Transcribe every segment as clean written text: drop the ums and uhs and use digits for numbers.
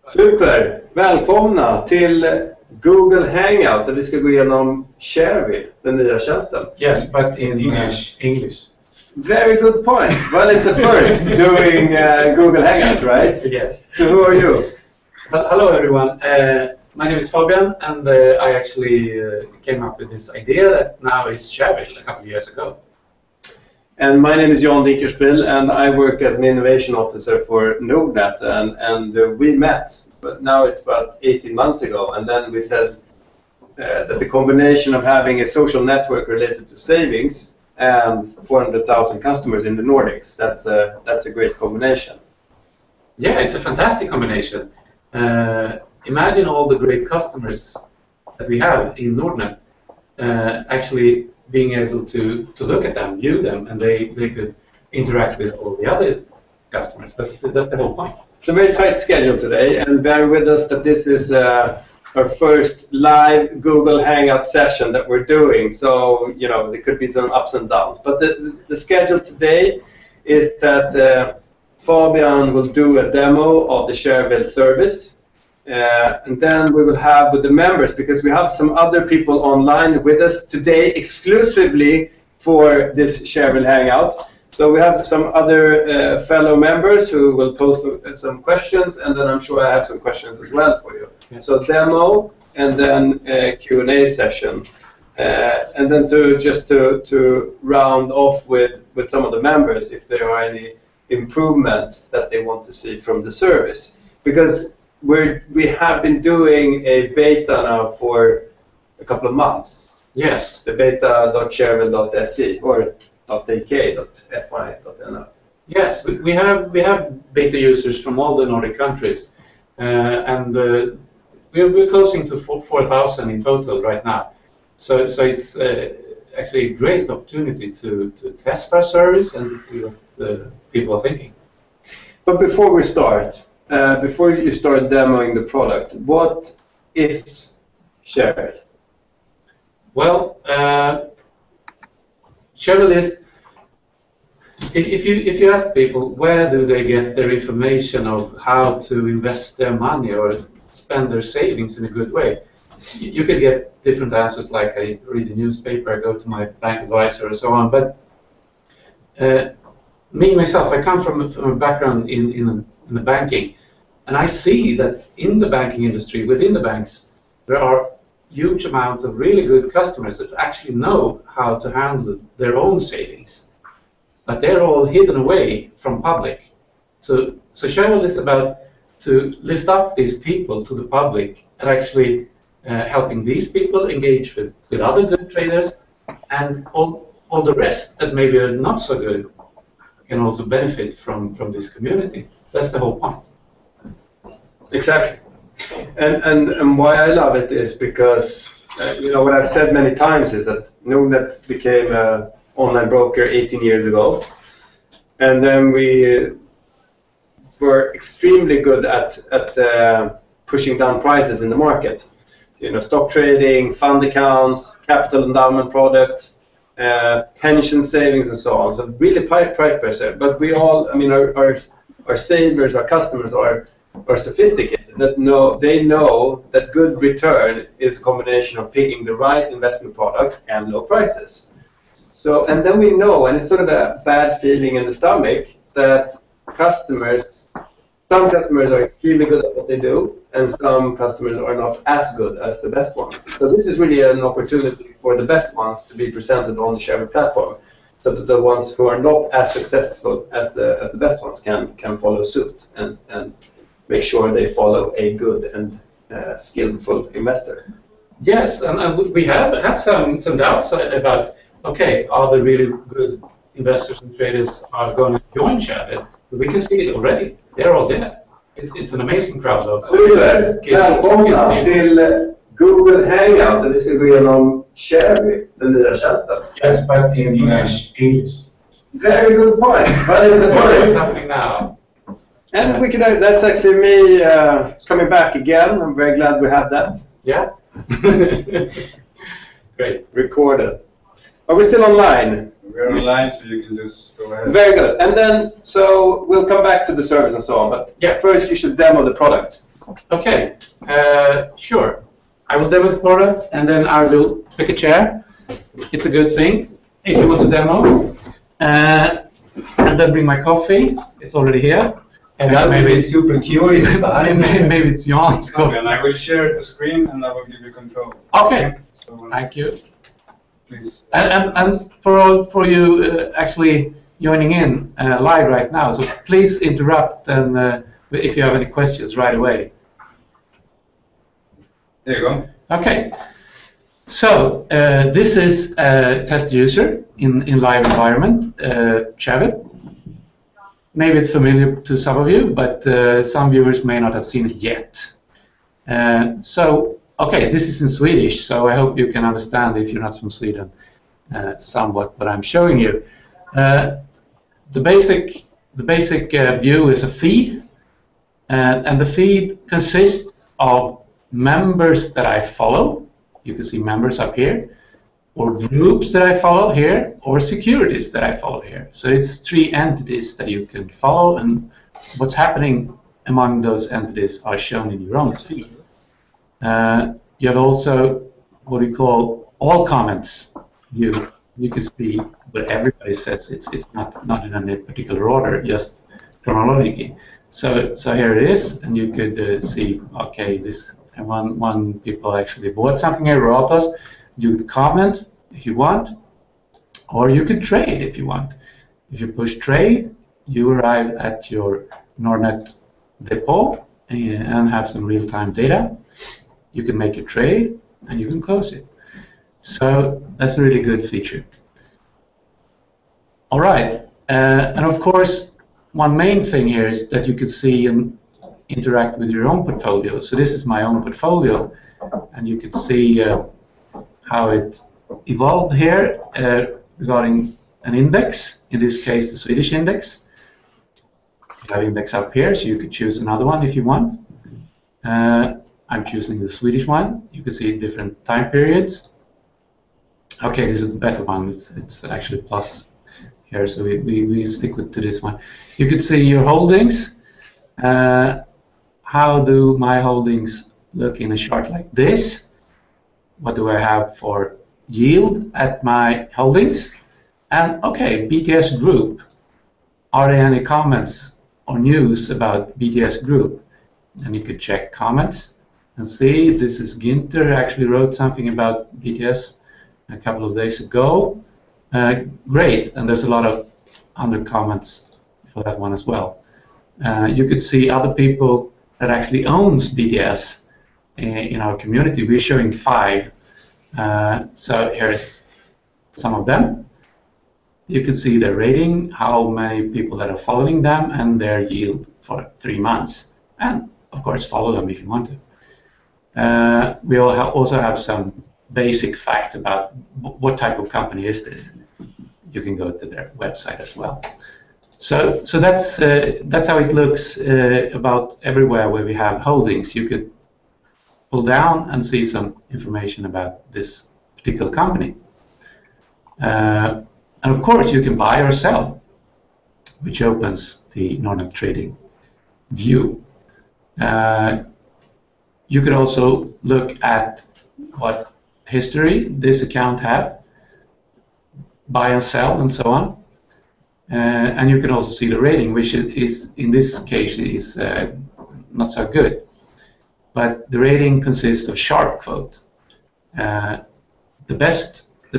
Super! Välkomna till Google Hangout där vi ska gå igenom Shareville, den nya tjänsten. Yes, but in English. Very good point. Well, it's a first doing Google Hangout, right? Yes. So who are you? Hello everyone. My name is Fabian, and I actually came up with this idea that now is Shareville a couple of years ago. And my name is Jan Dinkerspiel, and I work as an innovation officer for Nordnet, and we met, but now it's about 18 months ago, and then we said that the combination of having a social network related to savings and 400,000 customers in the Nordics, that's a great combination. Yeah, it's a fantastic combination. Imagine all the great customers that we have in Nordnet actually being able to look at them, view them, and they could interact with all the other customers. That's the whole point. It's a very tight schedule today, and bear with us that this is our first live Google Hangout session that we're doing, so you know there could be some ups and downs. But the schedule today is that Fabian will do a demo of the Shareville service. And then we will have with the members, because we have some other people online with us today exclusively for this Shareville Hangout. So we have some other fellow members who will post some questions, and then I'm sure I have some questions as well for you. Yes. So demo and then Q&A session. And then to round off with some of the members if there are any improvements that they want to see from the service. Because we have been doing a beta now for a couple of months. Yes. The beta.shareville.se or .ak.fi.no. Yes, we have beta users from all the Nordic countries, and we're closing to 4,000 in total right now. So it's actually a great opportunity to test our service and see what the people are thinking. But before we start. Before you start demoing the product, what is Shareville? Well, Shareville is, if you ask people where do they get their information of how to invest their money or spend their savings in a good way, you could get different answers like I read the newspaper, I go to my bank advisor, and so on. But me myself, I come from a background in the banking. And I see that in the banking industry, within the banks, there are huge amounts of really good customers that actually know how to handle their own savings. But they're all hidden away from public. So Shareville is about to lift up these people to the public and actually helping these people engage with other good traders, and all the rest that maybe are not so good can also benefit from this community. That's the whole point. Exactly, and why I love it is because you know what I've said many times is that Nordnet became an online broker 18 years ago, and then we were extremely good at pushing down prices in the market. You know, stock trading, fund accounts, capital endowment products, pension savings, and so on. So really price pressure. But we all, I mean, our savers, our customers are sophisticated, that they know that good return is a combination of picking the right investment product and low prices. So, and then we know, and it's sort of a bad feeling in the stomach, that some customers are extremely good at what they do, and some customers are not as good as the best ones. So this is really an opportunity for the best ones to be presented on the Shareville platform, so that the ones who are not as successful as the best ones can follow suit and make sure they follow a good and skillful investor. Yes, and we have had some doubts about, okay, are the really good investors and traders are going to join Shareville? But we can see it already. They're all there. It's an amazing crowd of Välkomna till Google Hangout där vi ska gå igenom Shareville, den nya tjänsten. Yes, but in English. Very good point. But it's a What's happening now? And we can. That's actually me coming back again. I'm very glad we have that. Yeah. Great. Recorded. Are we still online? We're online, so you can just go ahead. Very good. And then, so we'll come back to the service and so on. But yeah, first you should demo the product. Okay, sure. I will demo the product, and then I will pick a chair. It's a good thing if you want to demo. And then bring my coffee. It's already here. And that maybe it's super curious about it. Maybe it's Jan's coffee. And I will share the screen, and I will give you control. Okay. So thank you. Please. And for you actually joining in live right now, so please interrupt and if you have any questions right away. There you go. Okay. So this is a test user in live environment, Shareville. Maybe it's familiar to some of you, but some viewers may not have seen it yet. Okay, this is in Swedish, so I hope you can understand if you're not from Sweden somewhat what I'm showing you. The basic view is a feed, and the feed consists of members that I follow. You can see members up here, or groups that I follow here, or securities that I follow here. So it's 3 entities that you can follow, and what's happening among those entities are shown in your own feed. You have also what we call all comments. You can see what everybody says. It's not in any particular order, just chronologically. So here it is, and you could see, okay, this one people actually bought something here, wrote us. You could comment if you want, or you could trade if you want. If you push trade, you arrive at your Nordnet depot and have some real-time data. You can make a trade and you can close it. So that's a really good feature. All right, and of course, one main thing here is that you could see and interact with your own portfolio. So this is my own portfolio, and you could see how it evolved here regarding an index, in this case the Swedish index. You have index up here, so you could choose another one if you want. I'm choosing the Swedish one. You can see different time periods. Okay, this is the better one. It's actually plus here, so we stick to this one. You could see your holdings. How do my holdings look in a chart like this? What do I have for yield at my holdings? And okay, BTS Group. Are there any comments or news about BTS Group? And you could check comments and see this is Ginter actually wrote something about BTS a couple of days ago. Great, and there's a lot of under comments for that one as well. You could see other people that actually owns BTS in our community. We're showing 5. So here's some of them. You can see their rating, how many people that are following them, and their yield for 3 months. And of course, follow them if you want to. We also have some basic facts about what type of company is this. You can go to their website as well. So that's how it looks about everywhere where we have holdings. You could pull down and see some information about this particular company. And of course, you can buy or sell, which opens the Nordnet trading view. You could also look at what history this account had, buy and sell, and so on. And you can also see the rating, which is in this case is not so good. But the rating consists of sharp quote. The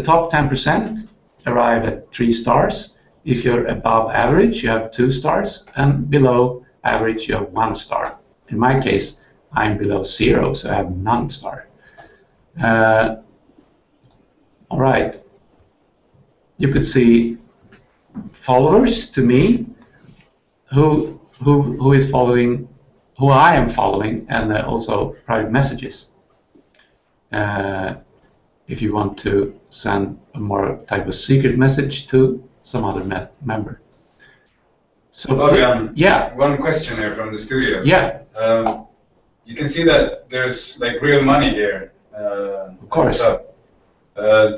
top 10% arrive at 3 stars. If you're above average, you have 2 stars, and below average, you have 1 star. In my case, I'm below 0, so I have none star. All right. You could see followers to me, who is following, who I am following, and also private messages. If you want to send a more type of secret message to some other member. So, yeah. One question here from the studio. Yeah. You can see that there's like real money here. Of course.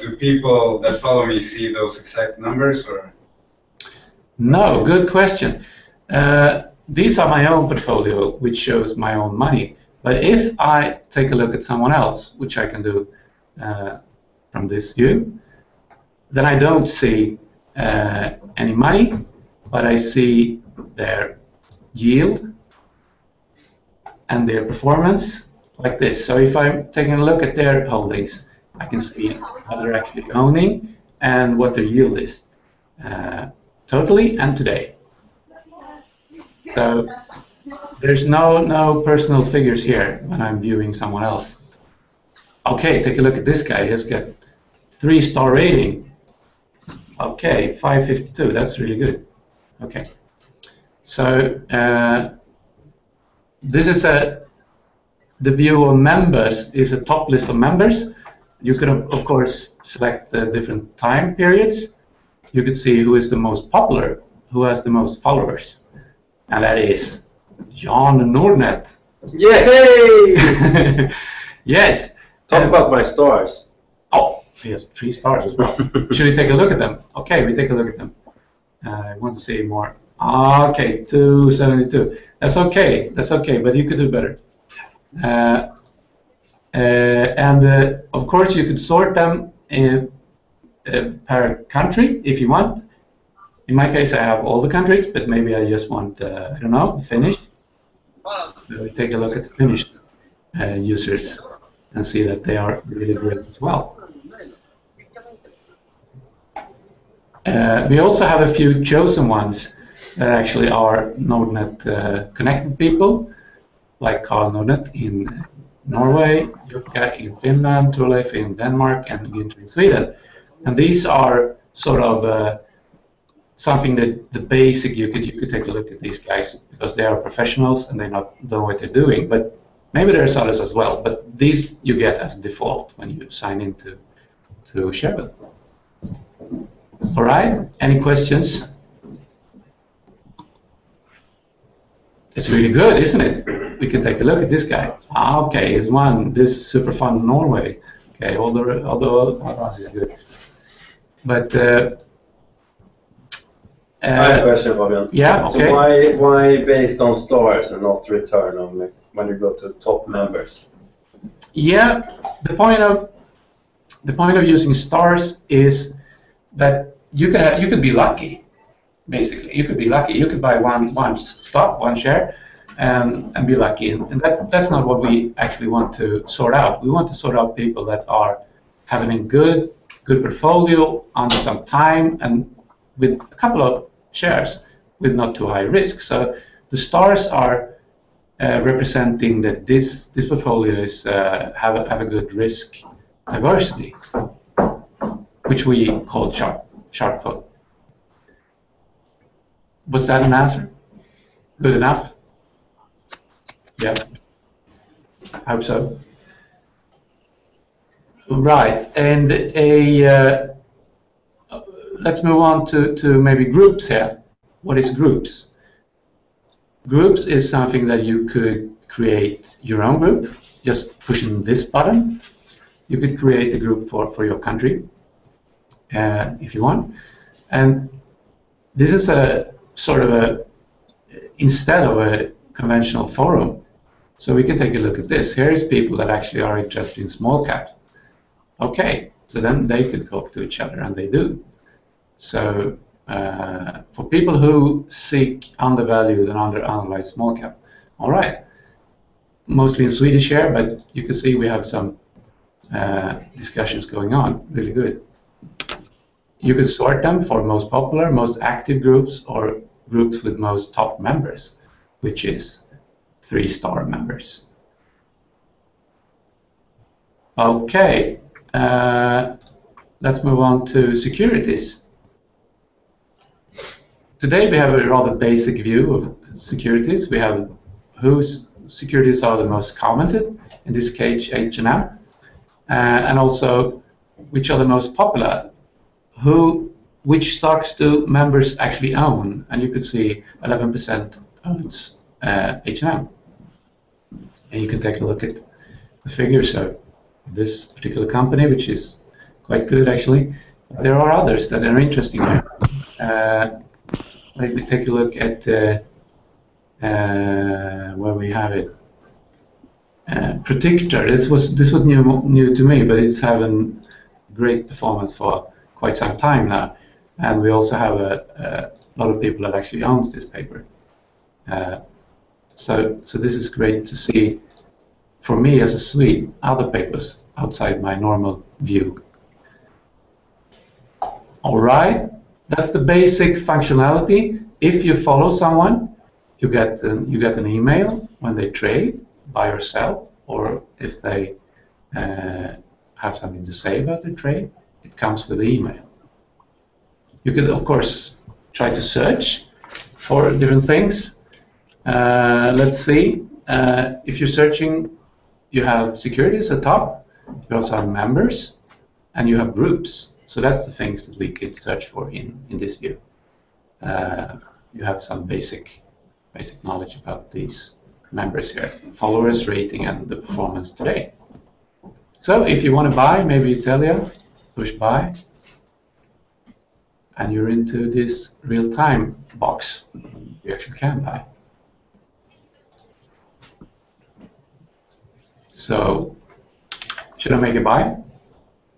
Do people that follow me see those exact numbers, or? No, good question. These are my own portfolio, which shows my own money. But if I take a look at someone else, which I can do from this view, then I don't see any money, but I see their yield and their performance like this. So if I'm taking a look at their holdings, I can see how they're actually owning and what their yield is totally and today. So there's no personal figures here when I'm viewing someone else. Okay, take a look at this guy. He has got 3-star rating. Okay, 552. That's really good. Okay, so this is the view of members. Is a top list of members. You could of course select the different time periods. You could see who is the most popular, who has the most followers, and that is Jan Nordnet. Yay! Yes. Talk about my stars. Oh, he has 3 stars as well. Should we take a look at them? Okay, we take a look at them. I want to see more. Okay, 272. That's okay. That's okay, but you could do better. And of course, you could sort them per country if you want. In my case, I have all the countries, but maybe I just want, I don't know, Finnish. So we take a look at the Finnish users and see that they are really great as well. We also have a few chosen ones that actually are Nordnet connected people, like Carl Nordnet in Norway, Jukka in Finland, Turleif in Denmark, and Günther in Sweden. And these are sort of something that the basic, you could take a look at these guys because they are professionals and they know what they're doing. But maybe there's others as well. But these you get as default when you sign into Shareville. All right. Any questions? It's really good, isn't it? We can take a look at this guy. Okay, he's won this super fun Norway. Okay, although is good. But I have a question, Fabian. Yeah. Okay. So why based on stars and not return only when you go to top members? Yeah, the point of using stars is that you could be lucky. Basically, you could be lucky. You could buy one stock, one share, and be lucky. And that's not what we actually want to sort out. We want to sort out people that are having a good portfolio under some time and with a couple of shares with not too high risk. So the stars are representing that this portfolio is have a good risk diversity, which we call sharp code. Was that an answer? Good enough? Yeah, I hope so. Right, and let's move on to maybe groups here. What is groups? Groups is something that you could create your own group, just pushing this button. You could create a group for your country if you want. And this is a sort of instead of a conventional forum. So we can take a look at this. Here is people that actually are interested in small cap. Okay, so then they could talk to each other, and they do. So for people who seek undervalued and underanalyzed small cap, all right, mostly in Swedish here, but you can see we have some discussions going on, really good. You could sort them for most popular, most active groups, or groups with most top members, which is 3-star members. Okay, let's move on to securities. Today we have a rather basic view of securities. We have whose securities are the most commented, in this case H&M, and also which are the most popular. Which stocks do members actually own? And you could see 11% owns H&M. And you can take a look at the figures of this particular company, which is quite good actually. There are others that are interesting here. Let me take a look at where we have it. predictor. This was new to me, but it's having great performance for quite some time now, and we also have a lot of people that actually owns this paper. So this is great to see for me as a Swede, other papers outside my normal view. All right, that's the basic functionality. If you follow someone, you get an email when they trade, buy or sell, or if they have something to say about the trade, it comes with the email. You could, of course, try to search for different things. Let's see. If you're searching, you have securities at top. You also have members, and you have groups. So that's the things that we could search for in this view. You have some basic knowledge about these members here. Followers, rating, and the performance today. So if you want to buy, maybe you tell you, push buy, and you're into this real-time box. You actually can buy. So, should I make a buy?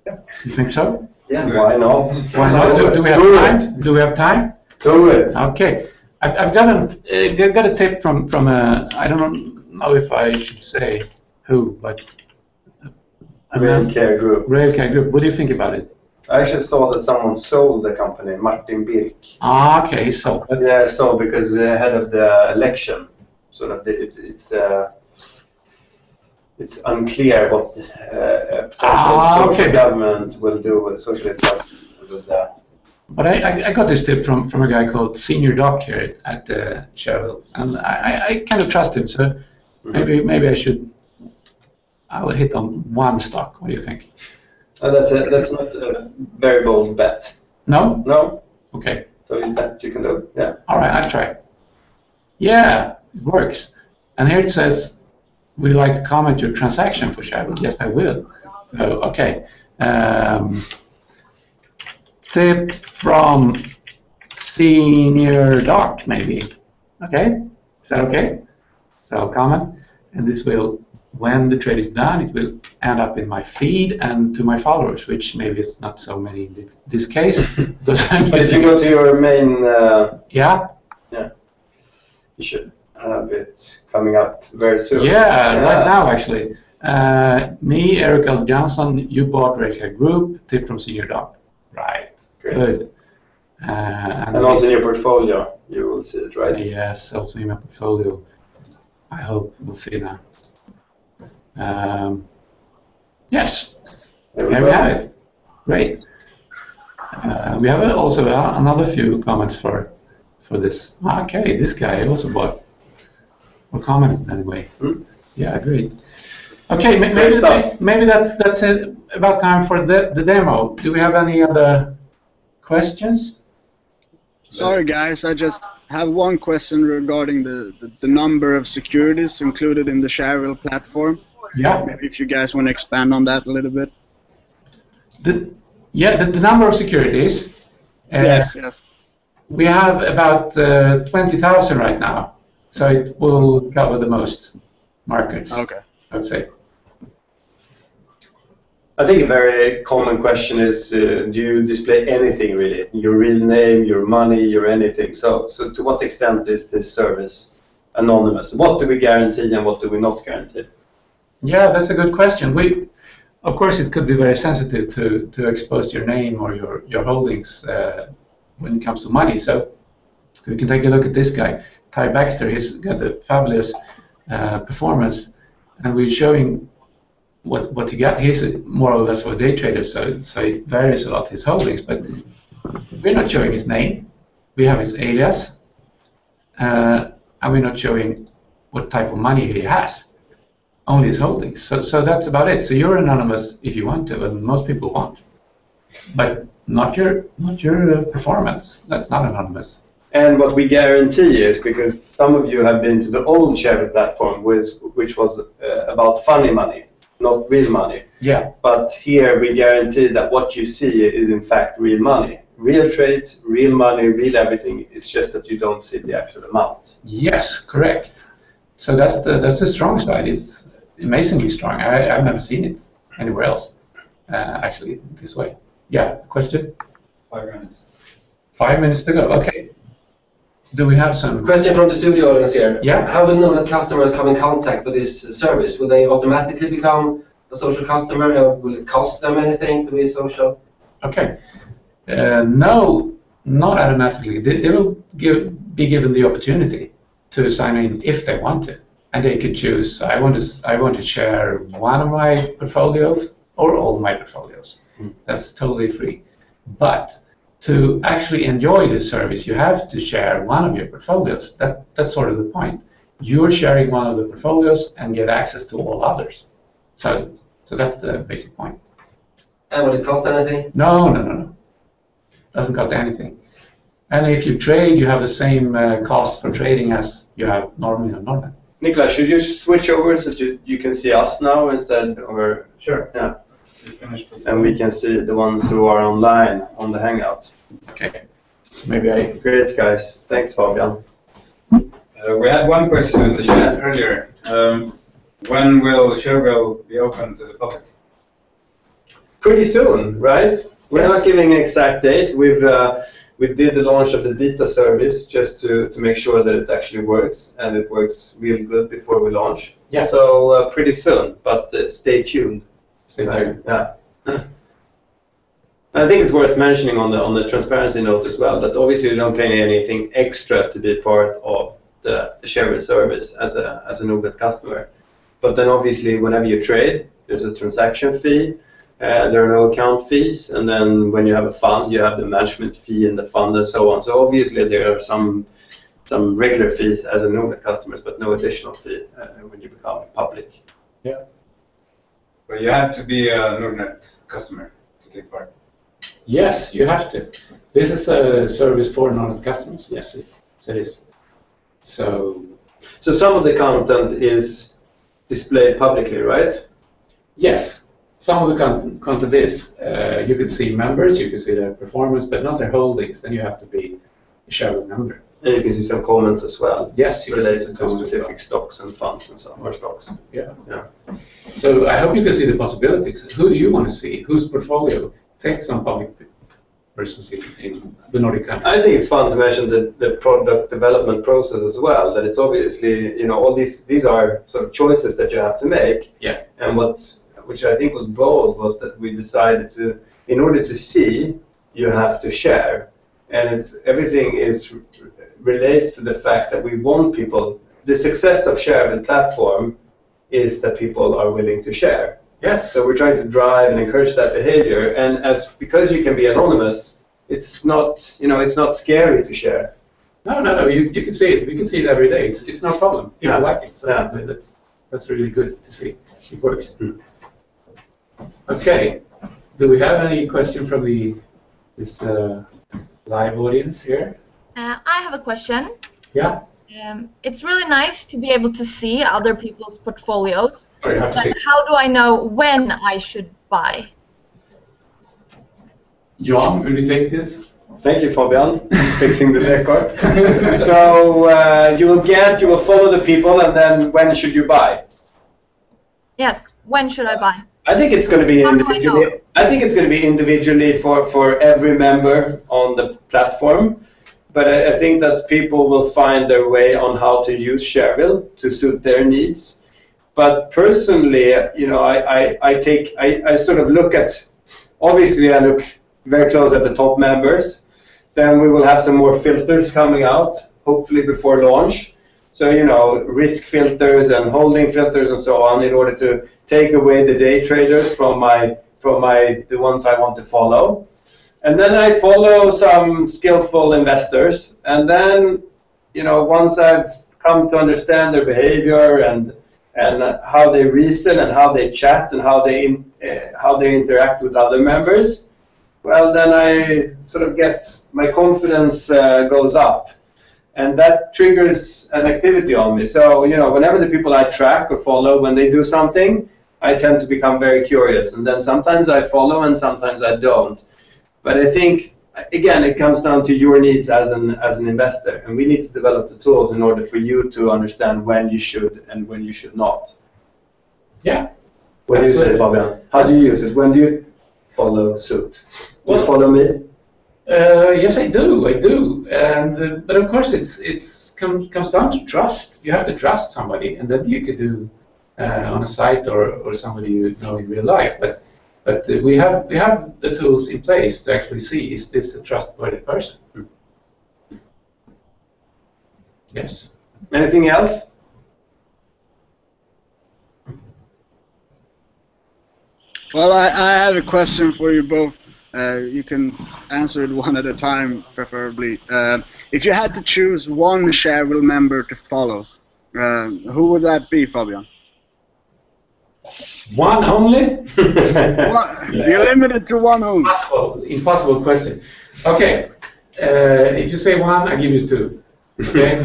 Yeah. You think so? Yeah, why not? Why not? Do we have time? Do we have time? Do it. Okay. I've got a tip from a, I don't know if I should say who, but Railcare Group. Railcare Group. What do you think about it? I actually saw that someone sold the company, Martin Birk. Ah, okay, so. Yeah, so because ahead of the election, so that it's unclear what social government will do with socialist government with that. But I got this tip from a guy called Senior Doc here at Shareville, and I kind of trust him. So maybe I'll hit on one stock. What do you think? That's not a very bold bet. No? No. Okay. So that you can do. Yeah. All right, I'll try. Yeah, it works. And here it says, would you like to comment your transaction for Shareville? Yes, I will. So, okay. Tip from Senior Doc, maybe. Okay, is that okay? So I'll comment, and this will, when the trade is done, it will end up in my feed and to my followers, which maybe it's not so many in this case. Because But you go to your main... Yeah? Yeah. You should have it coming up very soon. Yeah, right now actually. Me, Eric L. Johnson, you bought Railcare Group, tip from Senior Doc. Right. Great. Good. And also in your portfolio, you will see it, right? Yes, also in my portfolio. I hope we'll see now. Yes, there we have it. Great. We have also another few comments for this. Okay, this guy also bought or commented anyway. Yeah, great. Okay, maybe that's it. About time for the demo. Do we have any other questions? Sorry guys, I just have one question regarding the number of securities included in the Shareville platform. Yeah. Maybe if you guys want to expand on that a little bit. The number of securities. Yes. We have about 20,000 right now, so it will cover the most markets. Okay. I'd say. I think a very common question is, do you display anything really? Your real name, your money, your anything. So to what extent is this service anonymous? What do we guarantee and what do we not guarantee? Yeah, that's a good question. Of course, it could be very sensitive to expose your name or your holdings when it comes to money. So we can take a look at this guy, Ty Baxter. He's got a fabulous performance, and we're showing what he got. He's more or less a day trader, so it varies a lot his holdings. But we're not showing his name. We have his alias, and we're not showing what type of money he has. Only his holdings. So that's about it. So you're anonymous if you want to, and most people won't. But not your performance. That's not anonymous. And what we guarantee is, because some of you have been to the old Shareville platform, which was about funny money, not real money. Yeah. But here we guarantee that what you see is in fact real money. Real trades, real money, real everything. It's just that you don't see the actual amount. Yes, correct. So that's the strong side. amazingly strong. I've never seen it anywhere else, actually, this way. Yeah, question? 5 minutes. 5 minutes to go, okay. Do we have some? Question from the studio audience here. Yeah. How will Nordnet customers come in contact with this service? Will they automatically become a social customer? Will it cost them anything to be social? Okay. No, not automatically. They will be given the opportunity to sign in if they want to, and they could choose. I want to share one of my portfolios or all my portfolios. That's totally free. But to actually enjoy this service, you have to share one of your portfolios. That's sort of the point. You're sharing one of the portfolios and get access to all others. So that's the basic point. And will it cost anything? No. Doesn't cost anything. And if you trade, you have the same cost for trading as you have normally on Nordnet. Nicolas, should you switch over so that you can see us now instead? Or Sure. Yeah. You finished. And we can see the ones who are online on the Hangout. Okay. So maybe Great, guys. Thanks, Fabian. We had one question in the chat earlier. When will Shareville be open to the public? Pretty soon, right? We're Yes. not giving an exact date. We did the launch of the beta service just to make sure that it actually works, and it works really good before we launch. Yeah. So pretty soon, but stay tuned. stay tuned. Yeah. I think it's worth mentioning on the transparency note as well that obviously you don't pay anything extra to be part of the Shareville service as a Nordnet customer. But then obviously whenever you trade, there's a transaction fee. There are no account fees, and then when you have a fund, you have the management fee in the fund and so on. So obviously there are some regular fees as a Nordnet customers, but no additional fee when you become public. Yeah. But you have to be a Nordnet customer to take part. Yes, you have to. This is a service for Nordnet customers. Yes, it is. So some of the content is displayed publicly, right? yes, some of the content is. You can see members, you can see their performance, but not their holdings. Then you have to be a Shareville member. And you can see some comments as well. Yes, you can see Related some to comments as well. specific stocks and funds and so on, or stocks. Yeah. Yeah. So I hope you can see the possibilities. Who do you want to see? Whose portfolio? Take some public persons in the Nordic countries. I think it's fun to mention the product development process as well. That it's obviously, all these are sort of choices that you have to make. Yeah. And which I think was bold was that we decided to, in order to see, you have to share, and everything relates to the fact that we want people. The success of Shareville platform is that people are willing to share. Yes. So we're trying to drive and encourage that behavior, and because you can be anonymous, it's not scary to share. No. You can see it. We can see it every day. It's no problem. People like it. So that's really good to see. It works. Okay. Do we have any question from this live audience here? I have a question. Yeah. It's really nice to be able to see other people's portfolios, Oh, you have to but take. how do I know when I should buy? John, will you take this? Thank you, Fabian, fixing the record. So you will follow the people, and then when should you buy? Yes, when should I buy? I think it's going to be How do I individually. know? I think it's going to be individually for every member on the platform. But I think that people will find their way on how to use Shareville to suit their needs. But personally, I sort of look at. Obviously, I look very close at the top members. Then we will have some more filters coming out, hopefully before launch. So risk filters and holding filters and so on, in order to take away the day traders from the ones I want to follow. And then I follow some skillful investors, and then, once I've come to understand their behavior and how they reason and how they chat and how they interact with other members, well, then I sort of get my confidence goes up, and that triggers an activity on me. So, whenever the people I track or follow, when they do something, I tend to become very curious, and then sometimes I follow and sometimes I don't. But I think, again, it comes down to your needs as an investor, and we need to develop the tools in order for you to understand when you should and when you should not. Yeah. What do you say, Absolutely. Fabian? How do you use it? When do you follow suit? Do you Well- follow me? Yes, I do. And but of course, it's comes down to trust. You have to trust somebody, and then you could do on a site or somebody you know in real life. But we have the tools in place to actually see, is this a trustworthy person? Yes. Anything else? Well, I have a question for you both. You can answer it one at a time, preferably. If you had to choose one Shareville member to follow, who would that be, Fabian? One only? You're limited to one only. Impossible question. Okay, if you say one, I give you two. Okay,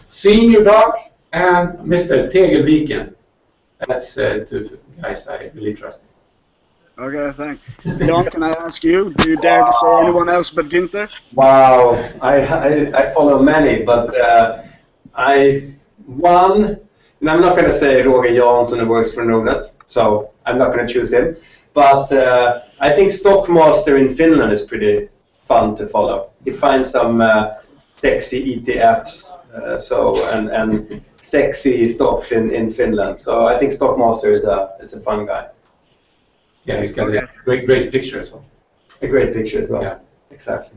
Senior Dog and Mr. Tegelviken. That's two guys I really trust. Okay, thanks. Jan, can I ask you? Do you dare to say anyone else but Günther? Wow, I follow many, but and I'm not going to say Roger Jansson who works for Nordnet, so I'm not going to choose him. But I think Stockmaster in Finland is pretty fun to follow. He finds some sexy ETFs, and sexy stocks in Finland. So I think Stockmaster is a fun guy. Yeah, he's got a great picture as well. A great picture as well. Yeah. Exactly.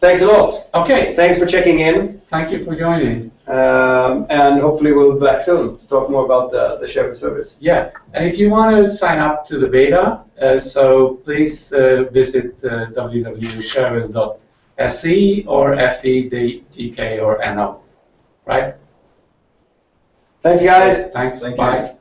Thanks a lot. Okay, Thanks for checking in. thank you for joining. And hopefully we'll be back soon to talk more about the Shareville service. Yeah, and if you want to sign up to the beta, so please visit www.shareville.se or FEDGK or NO. Right? Thanks, guys. Thanks. Thank you. Bye.